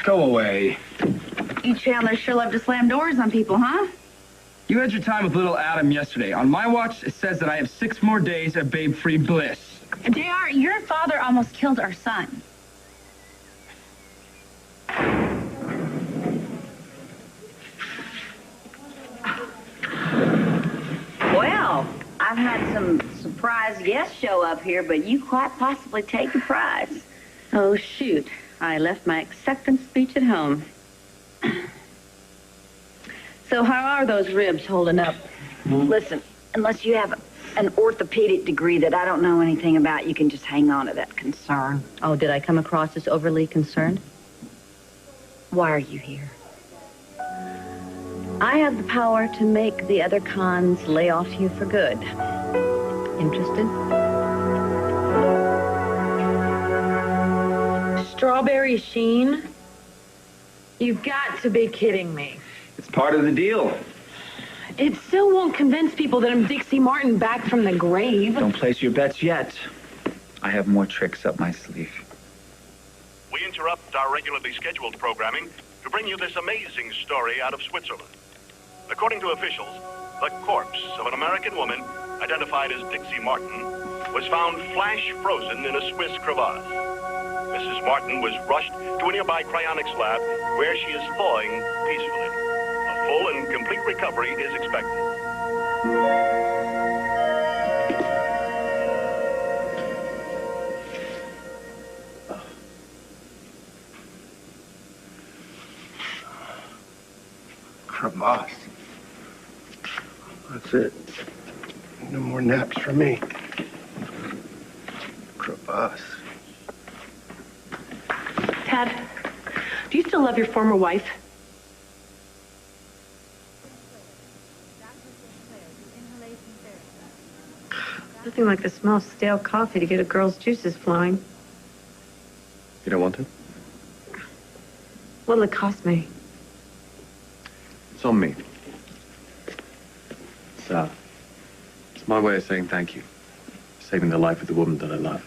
Go away. You Chandlers sure love to slam doors on people, huh? You had your time with little Adam yesterday. On my watch, it says that I have 6 more days of babe-free bliss. JR, your father almost killed our son. Well, I've had some surprise guests show up here, but you quite possibly take a prize. Oh, shoot. I left my acceptance speech at home. So how are those ribs holding up? Listen, unless you have an orthopedic degree that I don't know anything about, you can just hang on to that concern. Oh, did I come across as overly concerned? Why are you here? I have the power to make the other cons lay off you for good. Interested? Strawberry Sheen? You've got to be kidding me. It's part of the deal. It still won't convince people that I'm Dixie Martin back from the grave. Don't place your bets yet. I have more tricks up my sleeve. We interrupt our regularly scheduled programming to bring you this amazing story out of Switzerland. According to officials, the corpse of an American woman identified as Dixie Martin was found flash frozen in a Swiss crevasse. Mrs. Martin was rushed to a nearby cryonics lab where she is thawing peacefully. A full and complete recovery is expected. Crevasse. That's it. No more naps for me. Crevasse. Tad, do you still love your former wife? Nothing like the smell of stale coffee to get a girl's juices flowing. You don't want to? What'll it cost me? It's on me. It's my way of saying thank you. Saving the life of the woman that I love.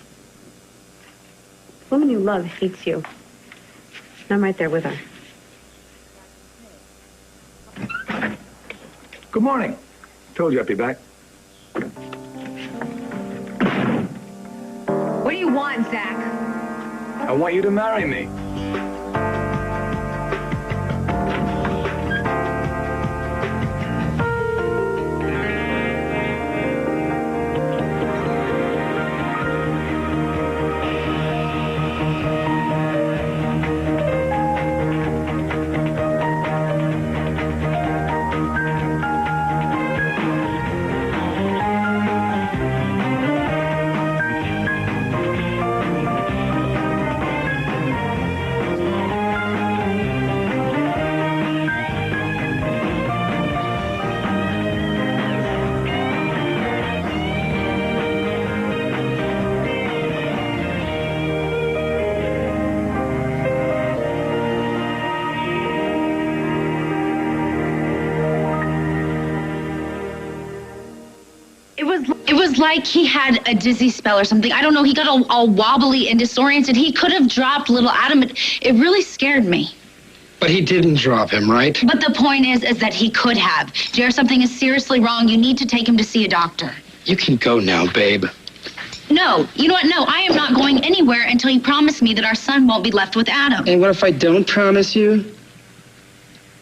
The woman you love hates you. And I'm right there with her. Good morning. Told you I'd be back. What do you want, Zach? I want you to marry me. It was like he had a dizzy spell or something. I don't know. He got all wobbly and disoriented. He could have dropped little Adam. It really scared me. But he didn't drop him, right? But the point is that he could have. Jer, something is seriously wrong. You need to take him to see a doctor. You can go now, babe. No. You know what? No, I am not going anywhere until you promise me that our son won't be left with Adam. And what if I don't promise you?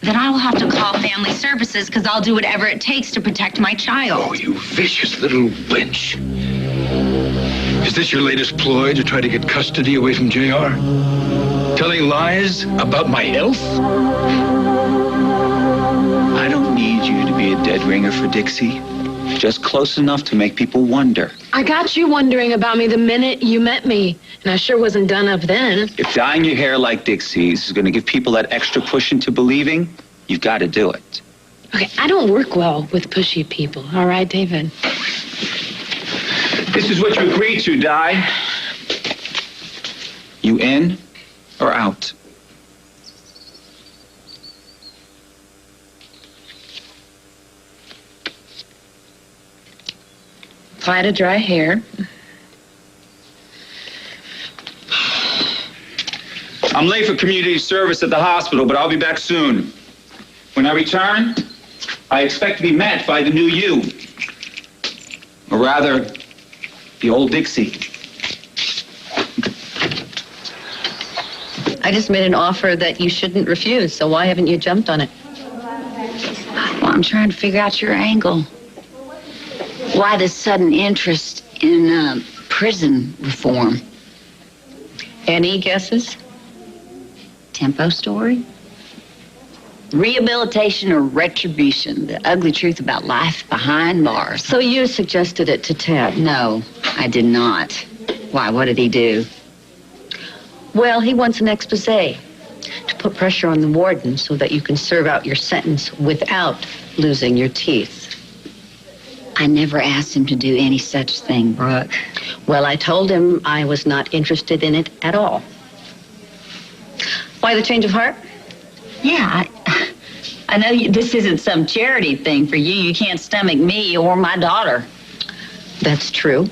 Then I will have to call family services because I'll do whatever it takes to protect my child. Oh, you vicious little wench. Is this your latest ploy to try to get custody away from JR? Telling lies about my health? I don't need you to be a dead ringer for Dixie. Just close enough to make people wonder. I got you wondering about me the minute you met me, and I sure wasn't done up then. If dyeing your hair like Dixie's is going to give people that extra push into believing, you've got to do it. Okay, I don't work well with pushy people, all right, David? This is what you agreed to, Di. You in or out? Apply to dry hair. I'm late for community service at the hospital, but I'll be back soon. When I return, I expect to be met by the new you. Or rather, the old Dixie. I just made an offer that you shouldn't refuse, so why haven't you jumped on it? Well, I'm trying to figure out your angle. Why this sudden interest in prison reform? Any guesses? Tempo story? Rehabilitation or retribution? The ugly truth about life behind bars. So you suggested it to Ted? No, I did not. Why, what did he do? Well, he wants an expose to put pressure on the warden so that you can serve out your sentence without losing your teeth. I never asked him to do any such thing, Brooke. Well, I told him I was not interested in it at all. Why the change of heart? Yeah, I know this isn't some charity thing for you. You can't stomach me or my daughter. That's true.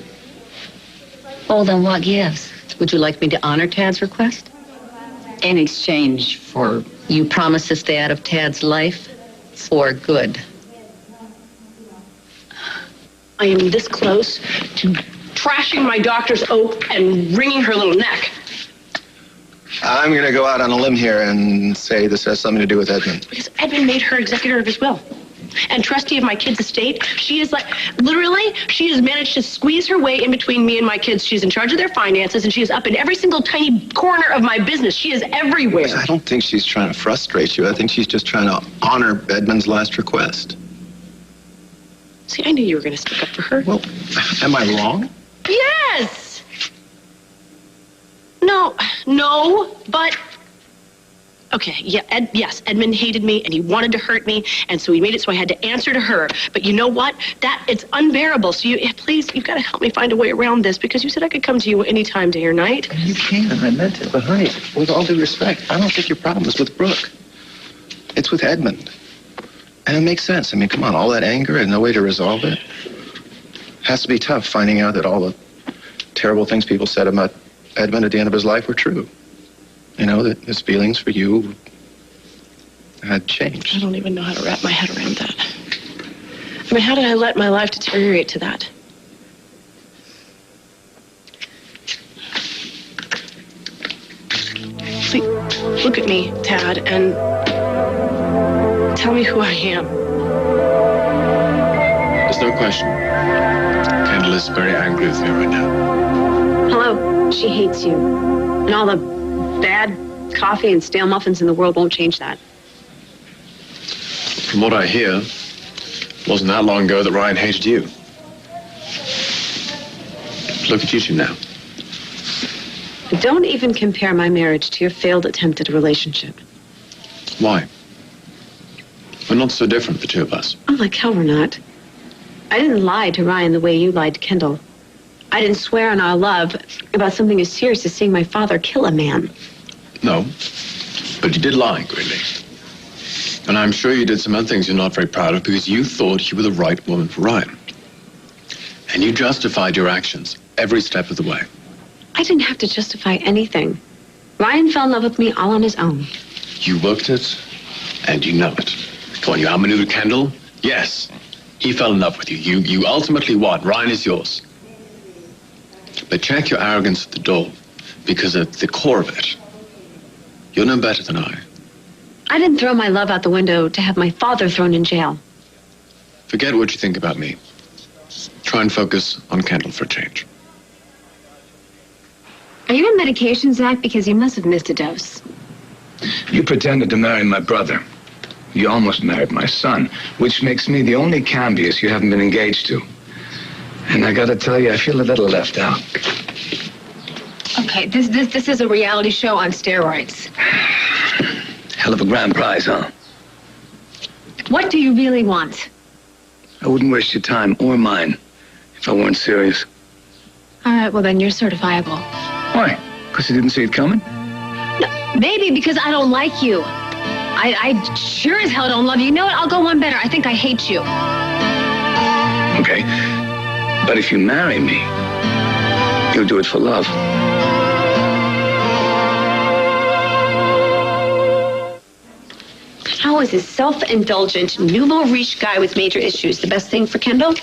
Well, then what gives? Would you like me to honor Tad's request? In exchange for... You promise to stay out of Tad's life for good. I am this close to trashing my doctor's oath and wringing her little neck. I'm going to go out on a limb here and say this has something to do with Edmund. Because Edmund made her executor of his will. And trustee of my kids' estate. She is literally, she has managed to squeeze her way in between me and my kids. She's in charge of their finances, and she is up in every single tiny corner of my business. She is everywhere. I don't think she's trying to frustrate you. I think she's just trying to honor Edmund's last request. See, I knew you were going to stick up for her. Well, am I wrong? Yes! No, but... Okay, yeah, yes, Edmund hated me, and he wanted to hurt me, and so he made it so I had to answer to her. But you know what? It's unbearable. So please, you've got to help me find a way around this, because you said I could come to you any time, day or night. You can, I meant it. But honey, with all due respect, I don't think your problem is with Brooke. It's with Edmund. And it makes sense. I mean, come on, all that anger and no way to resolve it. Has to be tough finding out that all the terrible things people said about Edmund at the end of his life were true. You know, that his feelings for you had changed. I don't even know how to wrap my head around that. I mean, how did I let my life deteriorate to that? See, look at me, Tad, and tell me who I am. There's no question. Kendall is very angry with me right now. Hello, she hates you. And all the bad coffee and stale muffins in the world won't change that. From what I hear, it wasn't that long ago that Ryan hated you. Look at you two now. Don't even compare my marriage to your failed attempt at a relationship. Why? We're not so different, the two of us. Oh, like hell we're not. I didn't lie to Ryan the way you lied to Kendall. I didn't swear on our love about something as serious as seeing my father kill a man. No, but you did lie, Gridley. And I'm sure you did some other things you're not very proud of because you thought you were the right woman for Ryan. And you justified your actions every step of the way. I didn't have to justify anything. Ryan fell in love with me all on his own. You worked it, and you know it. When you outmaneuvered Kendall, yes, he fell in love with you. You ultimately won. Ryan is yours. But check your arrogance at the door, because at the core of it, you're no better than I. I didn't throw my love out the window to have my father thrown in jail. Forget what you think about me. Try and focus on Kendall for a change. Are you on medication, Zach? Because you must have missed a dose. You pretended to marry my brother. You almost married my son, which makes me the only Cambius you haven't been engaged to. And I gotta tell you, I feel a little left out. Okay, this is a reality show on steroids. Hell of a grand prize, huh? What do you really want? I wouldn't waste your time or mine if I weren't serious. All right, well then you're certifiable. Why? Because you didn't see it coming? No, maybe because I don't like you. I sure as hell don't love you. You know what? I'll go one better. I think I hate you. Okay. But if you marry me, you'll do it for love. How is this self-indulgent, nouveau riche guy with major issues the best thing for Kendall?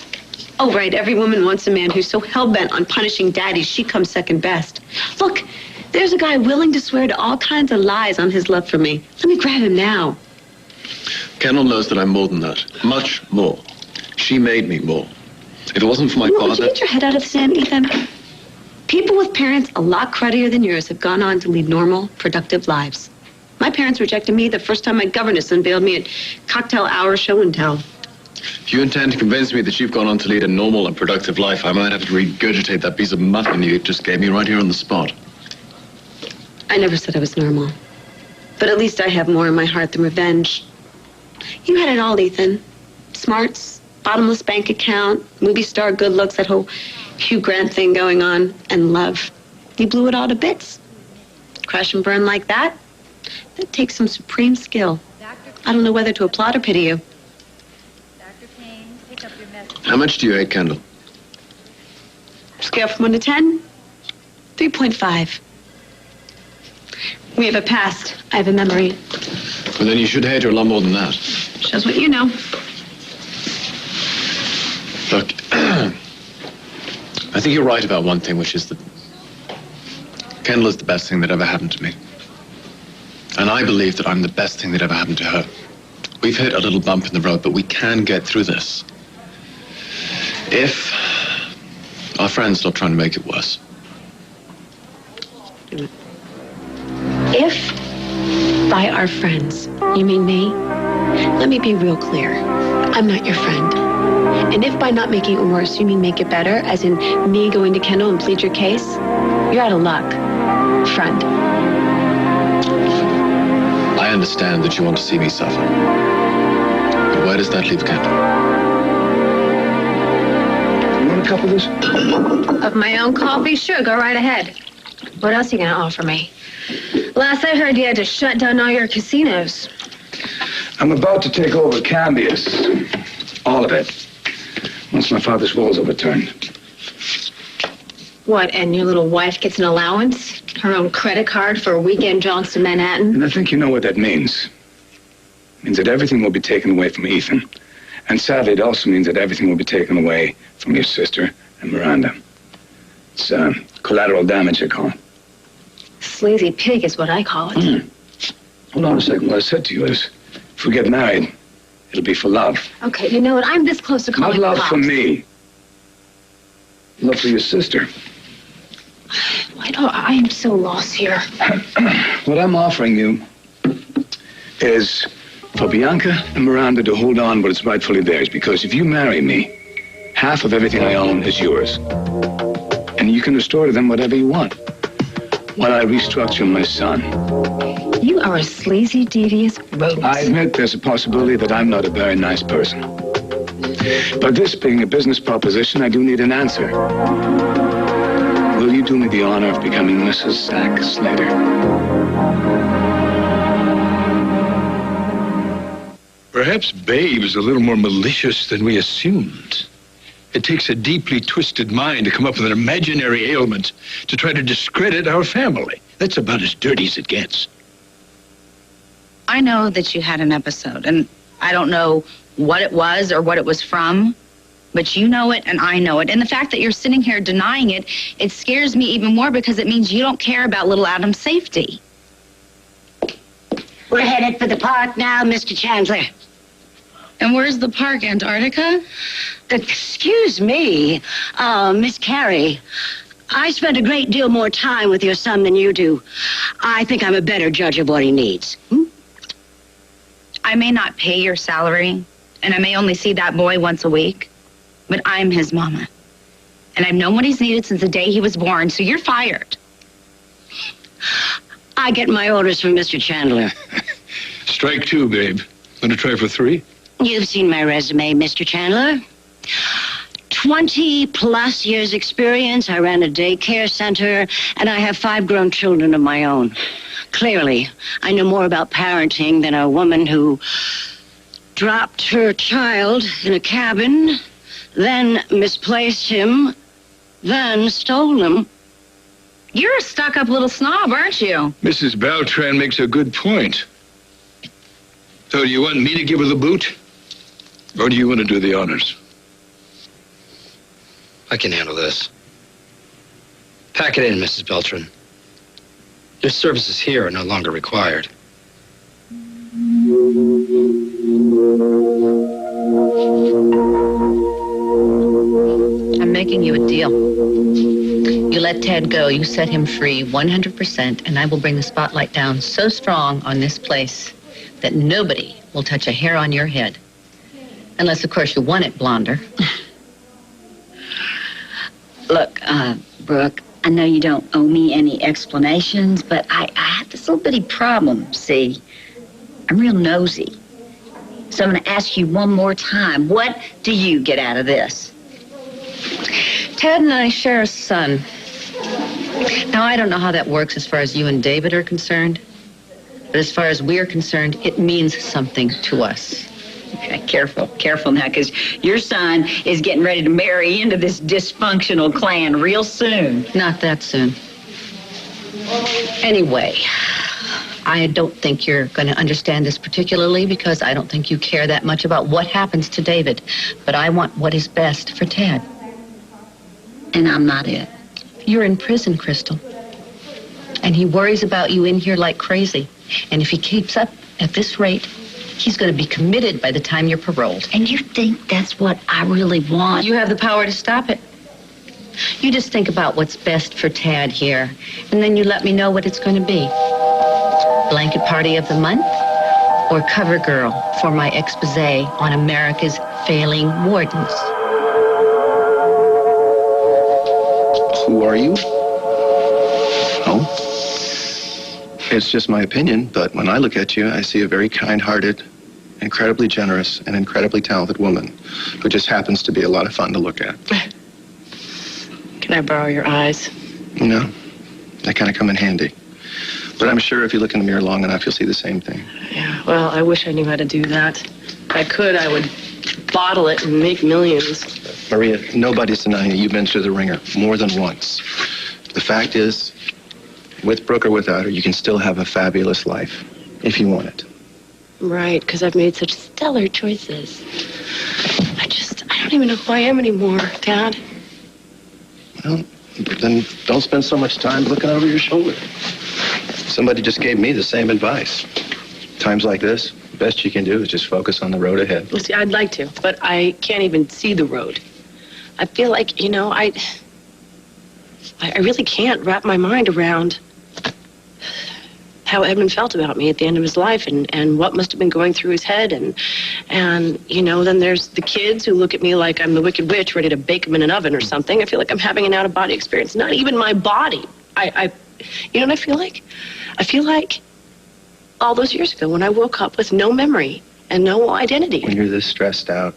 Oh, right, every woman wants a man who's so hell-bent on punishing daddy, she comes second best. Look, there's a guy willing to swear to all kinds of lies on his love for me. Let me grab him now. Kendall knows that I'm more than that. Much more. She made me more. If it wasn't for my Would father... you get your head out of the sand, Ethan? People with parents a lot cruddier than yours have gone on to lead normal, productive lives. My parents rejected me the first time my governess unveiled me at cocktail hour show and tell. If you intend to convince me that you've gone on to lead a normal and productive life, I might have to regurgitate that piece of mutton you just gave me right here on the spot. I never said I was normal. But at least I have more in my heart than revenge. You had it all, Ethan. Smarts, bottomless bank account, movie star good looks, that whole Hugh Grant thing going on, and love. You blew it all to bits. Crash and burn like that? That takes some supreme skill. I don't know whether to applaud or pity you. How much do you hate Kendall? Scale from 1 to 10? 3.5. We have a past. I have a memory. Well, then you should hate her a lot more than that. Shows what you know. Look, I think you're right about one thing, which is that Kendall is the best thing that ever happened to me. And I believe that I'm the best thing that ever happened to her. We've hit a little bump in the road, but we can get through this. If our friends stop trying to make it worse. If by our friends, you mean me? Let me be real clear. I'm not your friend. And if by not making it worse, you mean make it better, as in me going to Kendall and plead your case, you're out of luck, friend. I understand that you want to see me suffer. But where does that leave Kendall? You want a cup of this? Of my own coffee? Sure, go right ahead. What else are you gonna offer me? Last I heard, you had to shut down all your casinos. I'm about to take over Cambius. All of it. Once my father's will is overturned. What, and your little wife gets an allowance? Her own credit card for weekend jaunts to Manhattan? And I think you know what that means. It means that everything will be taken away from Ethan. And sadly, it also means that everything will be taken away from your sister and Miranda. It's collateral damage, I call it. Sleazy pig is what I call it. Hold on a second. What I said to you is, if we get married, it'll be for love. Okay, you know what? I'm this close to calling Not love cops. for me. Love for your sister. I am so lost here. What I'm offering you is for Bianca and Miranda to hold on what is rightfully theirs. Because if you marry me, half of everything I own is yours. And you can restore to them whatever you want. While I restructure my son. You are a sleazy, devious rodent. I admit there's a possibility that I'm not a very nice person. But this being a business proposition, I do need an answer. Will you do me the honor of becoming Mrs. Zack Slater? Perhaps Babe is a little more malicious than we assumed. It takes a deeply twisted mind to come up with an imaginary ailment to try to discredit our family. That's about as dirty as it gets. I know that you had an episode, and I don't know what it was or what it was from, but you know it and I know it. And the fact that you're sitting here denying it, it scares me even more because it means you don't care about little Adam's safety. We're headed for the park now, Mr. Chandler. And where's the park, Antarctica? Excuse me, Miss Carey. I spent a great deal more time with your son than you do. I think I'm a better judge of what he needs. I may not pay your salary, and I may only see that boy once a week, but I'm his mama. And I've known what he's needed since the day he was born, so you're fired. I get my orders from Mr. Chandler. Strike two, Babe. Gonna try for three? You've seen my resume, Mr. Chandler. 20+ years experience. I ran a daycare center, and I have 5 grown children of my own. Clearly, I know more about parenting than a woman who dropped her child in a cabin, then misplaced him, then stole him. You're a stuck-up little snob, aren't you? Mrs. Beltran makes a good point. So do you want me to give her the boot? Or do you want to do the honors? I can handle this. Pack it in, Mrs. Beltran. Your services here are no longer required. I'm making you a deal. You let Ted go, you set him free 100%, and I will bring the spotlight down so strong on this place that nobody will touch a hair on your head. Unless, of course, you want it blonder. Look, Brooke, I know you don't owe me any explanations, but I have this little bitty problem, see? I'm real nosy. So I'm going to ask you one more time. What do you get out of this? Ted and I share a son. Now, I don't know how that works as far as you and David are concerned. But as far as we're concerned, it means something to us. Okay, careful now, because your son is getting ready to marry into this dysfunctional clan real soon. Not that soon. Anyway, I don't think you're going to understand this particularly because I don't think you care that much about what happens to David. But I want what is best for Ted. And I'm not it. You're in prison, Crystal. And he worries about you in here like crazy. And if he keeps up at this rate, he's going to be committed by the time you're paroled. And you think that's what I really want? You have the power to stop it. You just think about what's best for Tad here, and then you let me know what it's going to be. Blanket party of the month, or cover girl for my expose on America's failing wardens. Who are you? Oh? It's just my opinion, but when I look at you, I see a very kind-hearted, incredibly generous, and incredibly talented woman who just happens to be a lot of fun to look at. Can I borrow your eyes? No, they kind of come in handy. But I'm sure if you look in the mirror long enough, you'll see the same thing. Yeah, well, I wish I knew how to do that. If I could, I would bottle it and make millions. Maria, nobody's denying that you've been through the ringer more than once. The fact is, with Brooke or without her, you can still have a fabulous life if you want it. Right, because I've made such stellar choices. I don't even know who I am anymore, Dad. Well, then don't spend so much time looking over your shoulder. Somebody just gave me the same advice. Times like this, the best you can do is just focus on the road ahead. Well, see, I'd like to, but I can't even see the road. I feel like, I really can't wrap my mind around how Edmund felt about me at the end of his life and what must have been going through his head. And then there's the kids who look at me like I'm the Wicked Witch ready to bake them in an oven or something. I feel like I'm having an out-of-body experience. Not even my body. You know what I feel like? I feel like all those years ago when I woke up with no memory and no identity. When you're this stressed out,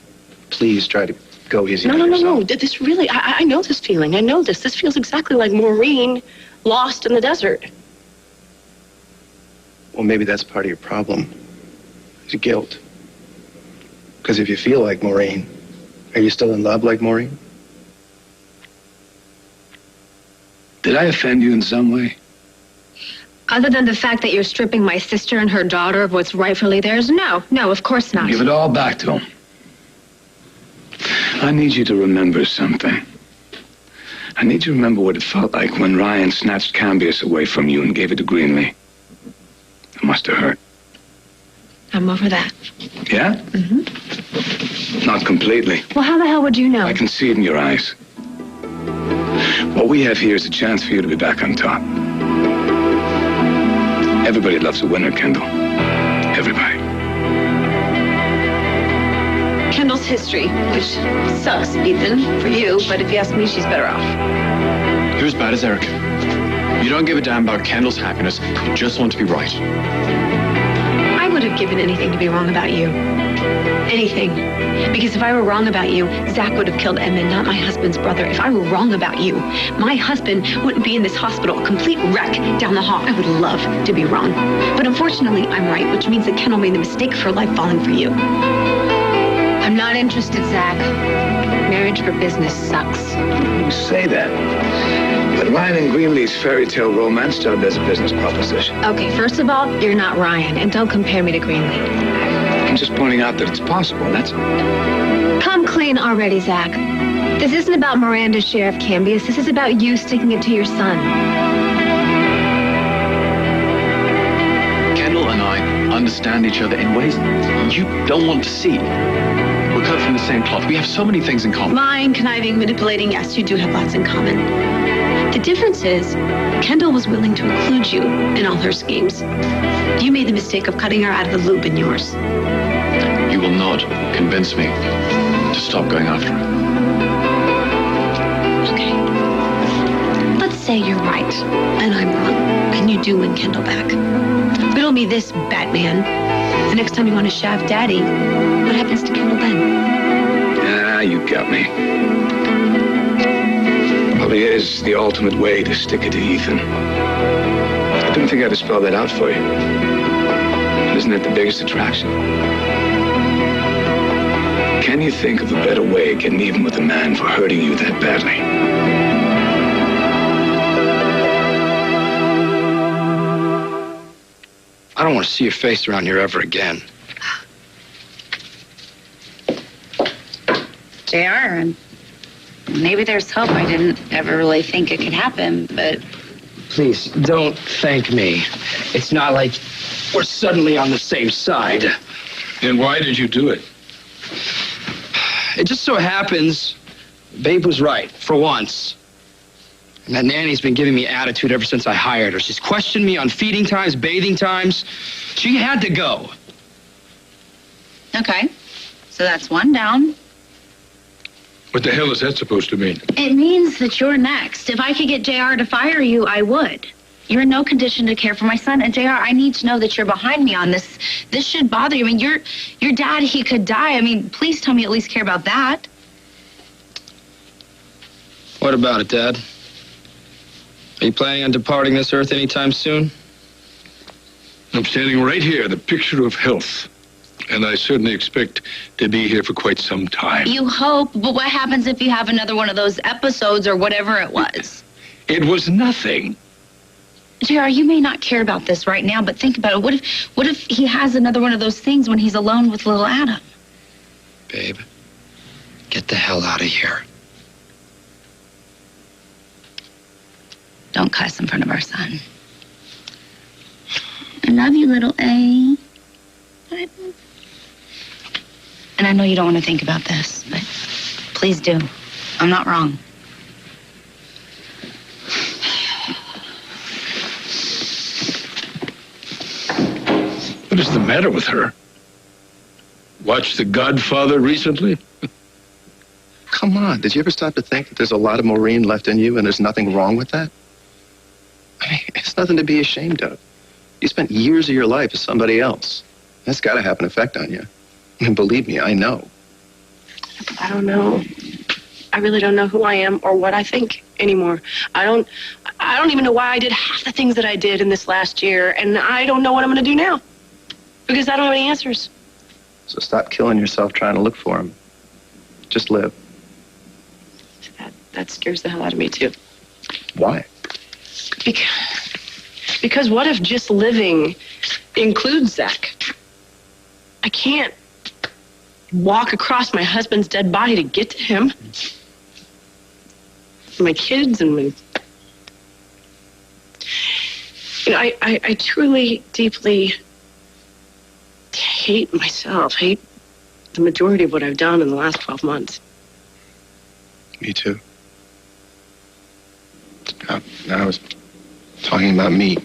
please try to go easy on yourself. No. This really, I know this feeling. I know this. This feels exactly like Maureen lost in the desert. Well, maybe that's part of your problem. It's guilt. Because if you feel like Maureen, are you still in love like Maureen? Did I offend you in some way? Other than the fact that you're stripping my sister and her daughter of what's rightfully theirs? No, of course not. Give it all back to him. I need you to remember something. I need you to remember what it felt like when Ryan snatched Cambius away from you and gave it to Greenlee. It must have hurt. I'm over that. Yeah? Mm-hmm. Not completely. Well, how the hell would you know? I can see it in your eyes. What we have here is a chance for you to be back on top. Everybody loves a winner, Kendall. Everybody. Kendall's history, which sucks, Ethan, for you, but if you ask me, she's better off. You're as bad as Eric. You don't give a damn about Kendall's happiness. You just want to be right. I would have given anything to be wrong about you. Anything. Because if I were wrong about you, Zach would have killed Edmund, not my husband's brother. If I were wrong about you, my husband wouldn't be in this hospital, a complete wreck down the hall. I would love to be wrong. But unfortunately, I'm right, which means that Kendall made the mistake of her life falling for you. I'm not interested, Zach. Marriage for business sucks. You say that. But Ryan and Greenlee's fairy tale romance started as a business proposition. Okay, first of all, you're not Ryan, and don't compare me to Greenlee. I'm just pointing out that it's possible, that's all. Come clean already, Zach. This isn't about Miranda's share of Cambius. This is about you sticking it to your son. Kendall and I understand each other in ways you don't want to see. We're cut from the same cloth. We have so many things in common. Lying, conniving, manipulating, yes, you do have lots in common. The difference is, Kendall was willing to include you in all her schemes. You made the mistake of cutting her out of the loop in yours. You will not convince me to stop going after her. Okay. Let's say you're right, and I'm wrong, and you do win Kendall back. Riddle me this, Batman. The next time you want to shaft Daddy, what happens to Kendall then? Ah, you got me. Probably is the ultimate way to stick it to Ethan. I didn't think I had to spell that out for you. But isn't that the biggest attraction? Can you think of a better way of getting even with a man for hurting you that badly? I don't want to see your face around here ever again. JR, maybe there's hope. I didn't ever really think it could happen, but... Please, don't thank me. It's not like we're suddenly on the same side. And why did you do it? It just so happens Babe was right, for once. And that nanny's been giving me attitude ever since I hired her. She's questioned me on feeding times, bathing times. She had to go. Okay, so that's one down. What the hell is that supposed to mean? It means that you're next. If I could get JR to fire you, I would. You're in no condition to care for my son. And JR, I need to know that you're behind me on this. This should bother you. I mean, your dad, he could die. I mean, please tell me you at least care about that. What about it, Dad? Are you planning on departing this earth anytime soon? I'm standing right here, the picture of health. And I certainly expect to be here for quite some time. You hope, but what happens if you have another one of those episodes or whatever it was? It was nothing. JR, you may not care about this right now, but think about it. What if he has another one of those things when he's alone with little Adam? Babe, get the hell out of here. Don't cuss in front of our son. I love you, little A. And I know you don't want to think about this, but please do. I'm not wrong. What is the matter with her? Watched The Godfather recently? Come on, did you ever stop to think that there's a lot of Maureen left in you and there's nothing wrong with that? I mean, it's nothing to be ashamed of. You spent years of your life with somebody else. That's got to have an effect on you. And believe me, I know. I don't know. I really don't know who I am or what I think anymore. I don't even know why I did half the things that I did in this last year, and I don't know what I'm going to do now because I don't have any answers. So stop killing yourself trying to look for them. Just live. That scares the hell out of me, too. Why? Because what if just living includes Zach? I can't walk across my husband's dead body to get to him. My kids and my... You know, I truly, deeply hate myself, hate the majority of what I've done in the last 12 months. Me too. Now I was talking about me.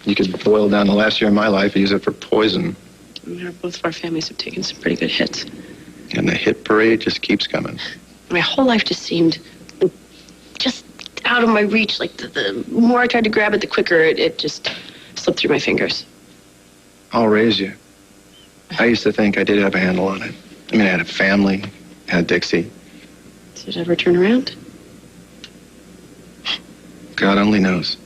You could boil down the last year of my life and use it for poison. I mean, both of our families have taken some pretty good hits. And the hit parade just keeps coming. My whole life just seemed just out of my reach. Like the more I tried to grab it, the quicker it just slipped through my fingers. I'll raise you. I used to think I did have a handle on it. I mean, I had a family, had Dixie. Did it ever turn around? God only knows.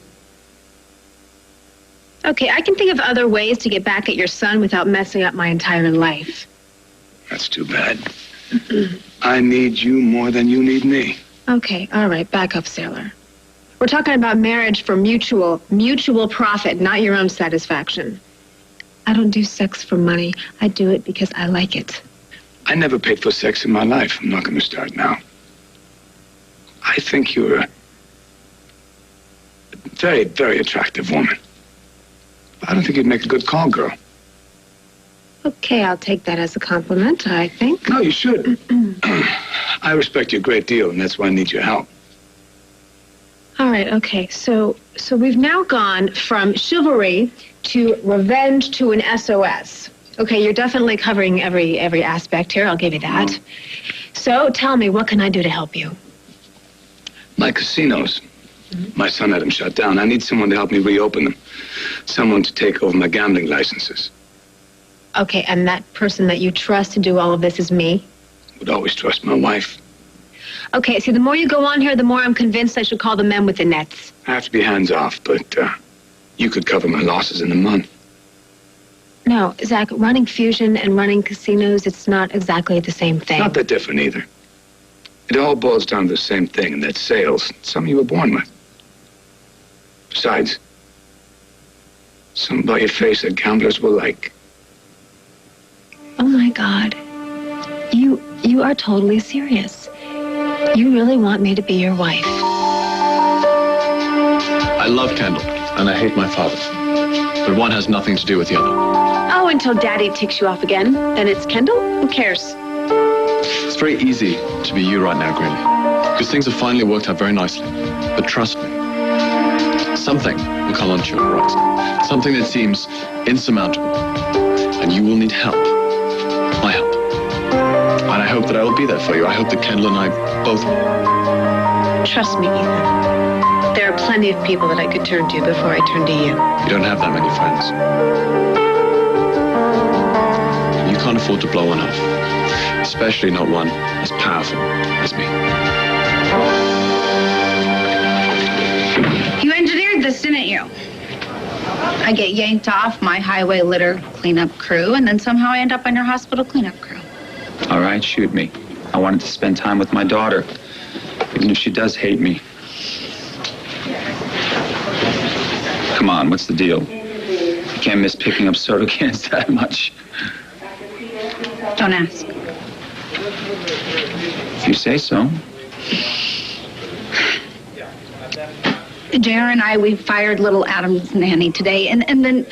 Okay, I can think of other ways to get back at your son without messing up my entire life. That's too bad. I need you more than you need me. Okay, all right, back up, Sailor. We're talking about marriage for mutual profit, not your own satisfaction. I don't do sex for money. I do it because I like it. I never paid for sex in my life. I'm not going to start now. I think you're a very, very attractive woman. But I don't think you'd make a good call girl. Okay, I'll take that as a compliment, I think. No, you should. I respect you a great deal, and that's why I need your help. All right, okay. So we've now gone from chivalry to revenge to an SOS. Okay, you're definitely covering every aspect here. I'll give you that. So tell me, what can I do to help you? My casinos. My son had them shut down. I need someone to help me reopen them. Someone to take over my gambling licenses. Okay, and that person that you trust to do all of this is me? Would always trust my wife. Okay, see, the more you go on here, the more I'm convinced I should call the men with the nets. I have to be hands off, but you could cover my losses in a month. No, Zach, running Fusion and running casinos, it's not exactly the same thing. Not that different either. It all boils down to the same thing, and that's sales. Something you were born with. Besides, something about your face that gamblers will like. Oh my God. You are totally serious. You really want me to be your wife. I love Kendall, and I hate my father. But one has nothing to do with the other. Oh, until Daddy ticks you off again. Then it's Kendall? Who cares? It's very easy to be you right now, Greeley. Because things have finally worked out very nicely. But trust me, something will come onto your horizon. Something that seems insurmountable. And you will need help. My help. And I hope that I will be there for you. I hope that Kendall and I both will. Trust me, Ethan. There are plenty of people that I could turn to before I turn to you. You don't have that many friends. You can't afford to blow one off. Especially not one as powerful as me. You engineered this, didn't you? I get yanked off my highway litter cleanup crew, and then somehow I end up on your hospital cleanup crew. All right, shoot me. I wanted to spend time with my daughter, even if she does hate me. Come on, what's the deal? You can't miss picking up soda cans that much. Don't ask. If you say so. JR and we fired little Adam's nanny today, and then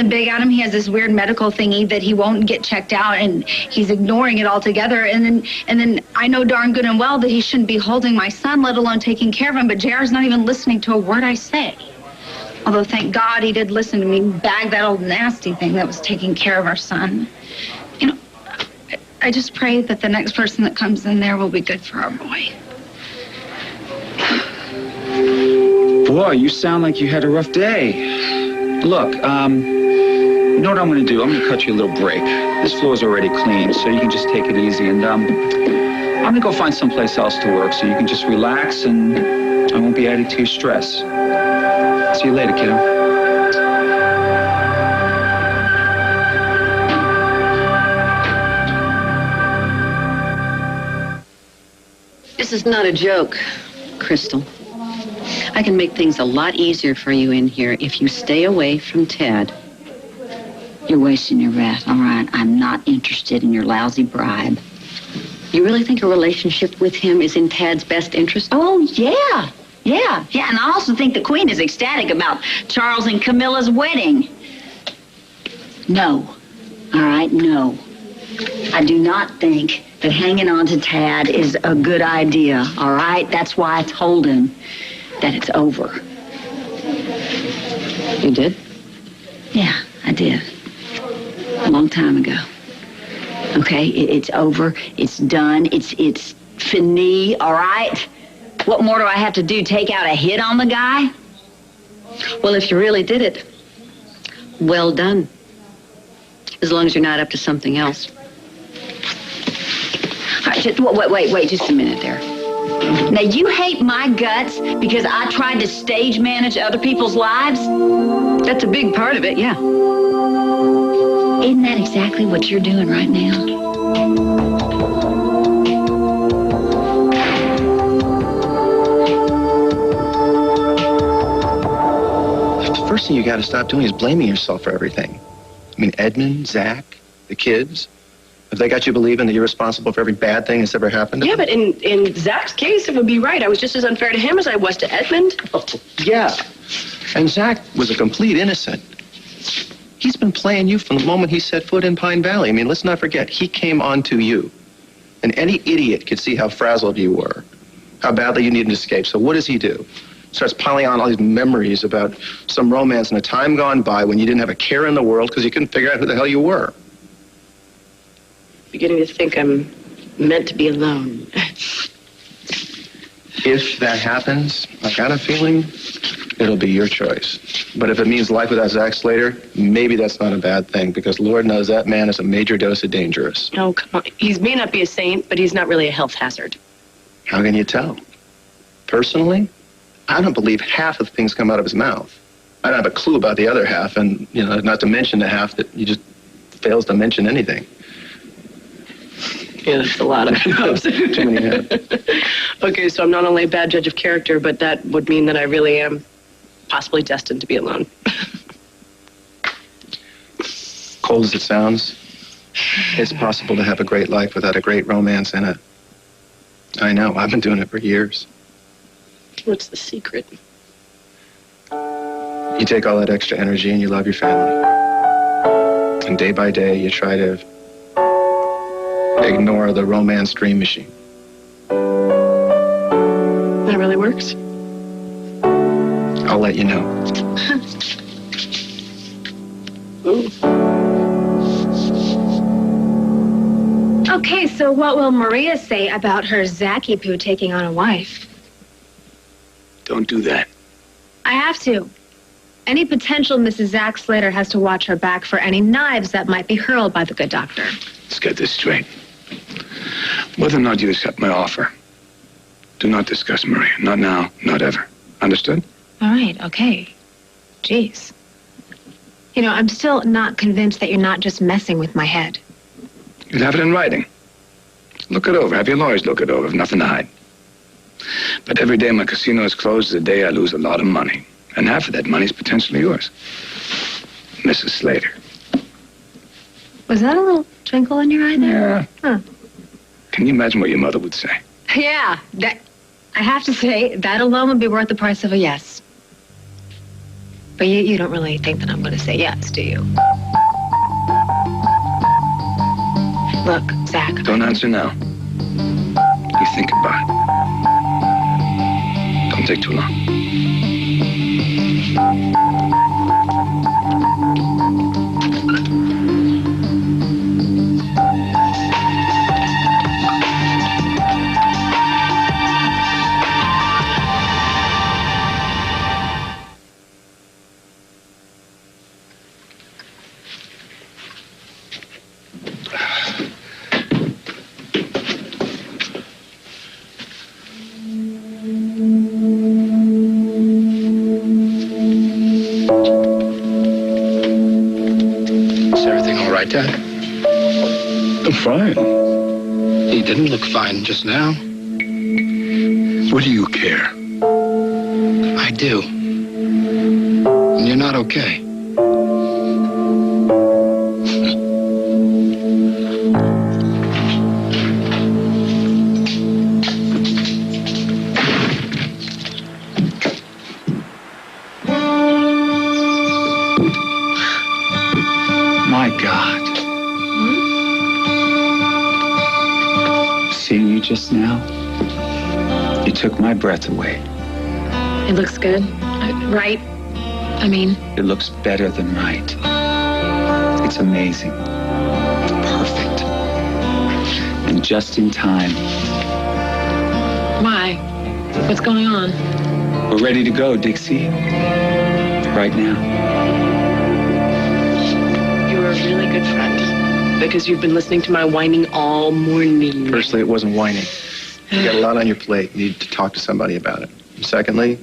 big Adam, he has this weird medical thingy that he won't get checked out, and he's ignoring it altogether. And then I know darn good and well that he shouldn't be holding my son, let alone taking care of him. But JR's not even listening to a word I say. Although thank God he did listen to me bag that old nasty thing that was taking care of our son. You know, I just pray that the next person that comes in there will be good for our boy. Boy, you sound like you had a rough day. Look, you know what I'm going to do? I'm going to cut you a little break. This floor's already clean, so you can just take it easy. And I'm going to go find someplace else to work so you can just relax and I won't be adding to your stress. See you later, kiddo. This is not a joke, Crystal. I can make things a lot easier for you in here if you stay away from Ted. You're wasting your breath, all right? I'm not interested in your lousy bribe. You really think a relationship with him is in Tad's best interest? Oh, yeah. Yeah, and I also think the Queen is ecstatic about Charles and Camilla's wedding. No. All right, no. I do not think that hanging on to Tad is a good idea, all right? That's why I told him that it's over. You did? Yeah, I did. A long time ago. Okay, it's over. It's done. It's fini, all right? What more do I have to do? Take out a hit on the guy? Well, if you really did it, well done. As long as you're not up to something else. All right, wait, just a minute there. Now, you hate my guts because I tried to stage manage other people's lives? That's a big part of it, yeah. Isn't that exactly what you're doing right now? The first thing you got to stop doing is blaming yourself for everything. I mean, Edmund, Zach, the kids, have they got you believing that you're responsible for every bad thing that's ever happened to Yeah, them? but in Zach's case, it would be right. I was just as unfair to him as I was to Edmund. Oh, yeah. And Zach was a complete innocent. He's been playing you from the moment he set foot in Pine Valley. I mean, let's not forget, he came onto you. And any idiot could see how frazzled you were, how badly you needed an escape. So what does he do? Starts piling on all these memories about some romance in a time gone by when you didn't have a care in the world because you couldn't figure out who the hell you were. Beginning to think I'm meant to be alone. If that happens, I got a feeling it'll be your choice. But if it means life without Zach Slater, maybe that's not a bad thing, because Lord knows that man is a major dose of dangerous. Oh, come on. He may not be a saint, but he's not really a health hazard. How can you tell? Personally, I don't believe half of the things come out of his mouth. I don't have a clue about the other half, and, you know, not to mention the half that he just fails to mention anything. Yeah, that's a lot of halves. Too many halves. Okay, so I'm not only a bad judge of character, but that would mean that I really am possibly destined to be alone. Cold as it sounds, it's possible to have a great life without a great romance in it. I know, I've been doing it for years. What's the secret? You take all that extra energy and you love your family. And day by day, you try to ignore the romance dream machine. That really works? I'll let you know. Okay, so what will Maria say about her Zachy Poo taking on a wife? Don't do that. I have to. Any potential Mrs. Zach Slater has to watch her back for any knives that might be hurled by the good doctor. Let's get this straight. Whether or not you accept my offer, do not discuss Maria. Not now, not ever. Understood? All right, okay. Jeez. You know, I'm still not convinced that you're not just messing with my head. You'll have it in writing. Look it over. Have your lawyers look it over. I've nothing to hide. But every day my casino is closed is a day I lose a lot of money. And half of that money is potentially yours. Mrs. Slater. Was that a little twinkle in your eye there? Yeah. Huh. Can you imagine what your mother would say? Yeah, that, I have to say, that alone would be worth the price of a yes. But you don't really think that I'm going to say yes, do you? Look, Zach. Don't answer now. You think about it. Don't take too long. Dad? I'm fine. He didn't look fine just now. What do you care? I do. And you're not okay. My God. Seeing you just now, you took my breath away. It looks good, right? I mean... It looks better than right. It's amazing. Perfect. And just in time. Why? What's going on? We're ready to go, Dixie. Right now. You're a really good friend. Because you've been listening to my whining all morning. Firstly, it wasn't whining. You got a lot on your plate. You need to talk to somebody about it. And secondly,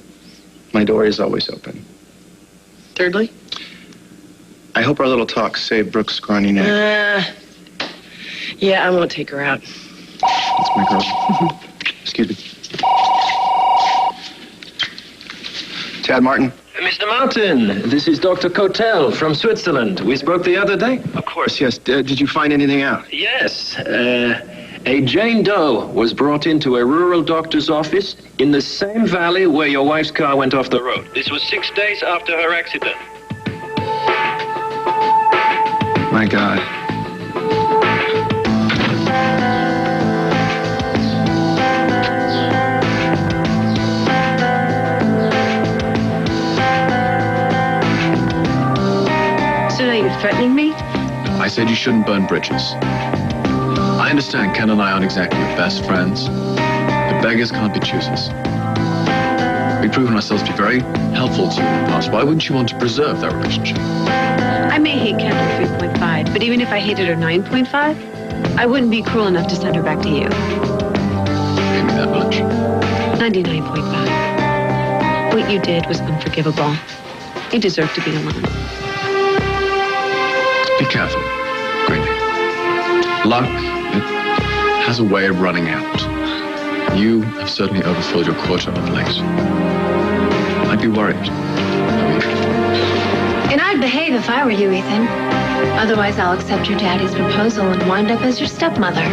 my door is always open. Thirdly? I hope our little talk saved Brooke's scrawny neck. Yeah, I won't take her out. That's my girl. Excuse me. Tad Martin. Mr. Martin, this is Dr. Cotel from Switzerland. We spoke the other day. Of course, yes. Did you find anything out? Yes. A Jane Doe was brought into a rural doctor's office in the same valley where your wife's car went off the road. This was 6 days after her accident. My God. So now you're threatening me? I said you shouldn't burn bridges. I understand Ken and I aren't exactly your best friends, but beggars can't be choosers. We've proven ourselves to be very helpful to you in the past. Why wouldn't you want to preserve that relationship? I may hate Kendall 3.5, but even if I hated her 9.5, I wouldn't be cruel enough to send her back to you. Maybe that much. 99.5. What you did was unforgivable. You deserve to be alone. Be careful, Greenie. Luck, it has a way of running out. You have certainly overfilled your quota of late. I'd be worried. And I'd behave if I were you, Ethan. Otherwise, I'll accept your daddy's proposal and wind up as your stepmother.